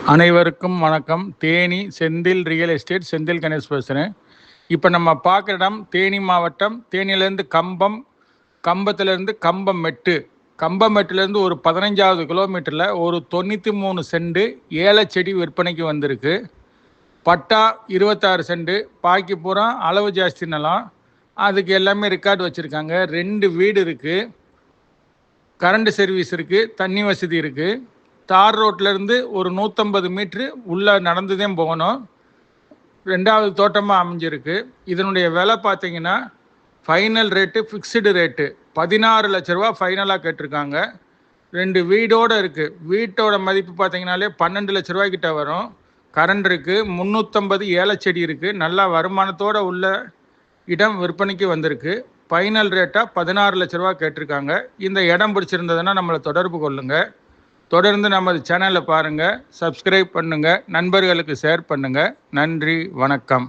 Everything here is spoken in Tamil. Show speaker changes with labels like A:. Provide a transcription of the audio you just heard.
A: அனைவருக்கும் வணக்கம். தேனி செந்தில் ரியல் எஸ்டேட் செந்தில் கணேஷ் பேசுகிறேன். இப்போ நம்ம பார்க்குற இடம் தேனி மாவட்டம். தேனியிலேருந்து கம்பம், கம்பத்திலேருந்து கம்பமெட்டு, கம்பமெட்டுலேருந்து ஒரு 15வது கிலோமீட்டரில் ஒரு 93 சென்ட் ஏலச்செடி விற்பனைக்கு வந்திருக்கு. பட்டா 26 சென்ட், பாக்கி பூரா அளவு ஜாஸ்தி நிலம். அதுக்கு எல்லாமே ரெக்கார்டு வச்சுருக்காங்க. 2 வீடு இருக்குது, கரண்ட் சர்வீஸ் இருக்குது, தண்ணி வசதி இருக்குது. தார் ரோட்லேருந்து ஒரு 150 மீட்ரு உள்ளே நடந்து தான் போகணும். 2வது தோட்டமாக அமைஞ்சிருக்கு. இதனுடைய விலை பார்த்தீங்கன்னா ஃபைனல் ரேட்டு, ஃபிக்ஸ்டு ரேட்டு 16 லட்ச ரூபா ஃபைனலாக கேட்டிருக்காங்க. 2 வீடோடு இருக்குது. வீட்டோட மதிப்பு பார்த்தீங்கன்னாலே 12 லட்ச ரூபாய்க்கிட்ட வரும். கரண்ட் இருக்குது, 350 ஏலச்செடி இருக்குது. நல்லா வருமானத்தோடு உள்ள இடம் விற்பனைக்கு வந்திருக்கு. ஃபைனல் ரேட்டாக 16 லட்ச ரூபா கேட்டிருக்காங்க. இந்த இடம் பிடிச்சிருந்ததுன்னா நம்மளை தொடர்பு கொள்ளுங்கள். தொடர்ந்து நமது சேனலை பாருங்கள், சப்ஸ்கிரைப் பண்ணுங்கள், நண்பர்களுக்கு ஷேர் பண்ணுங்கள். நன்றி, வணக்கம்.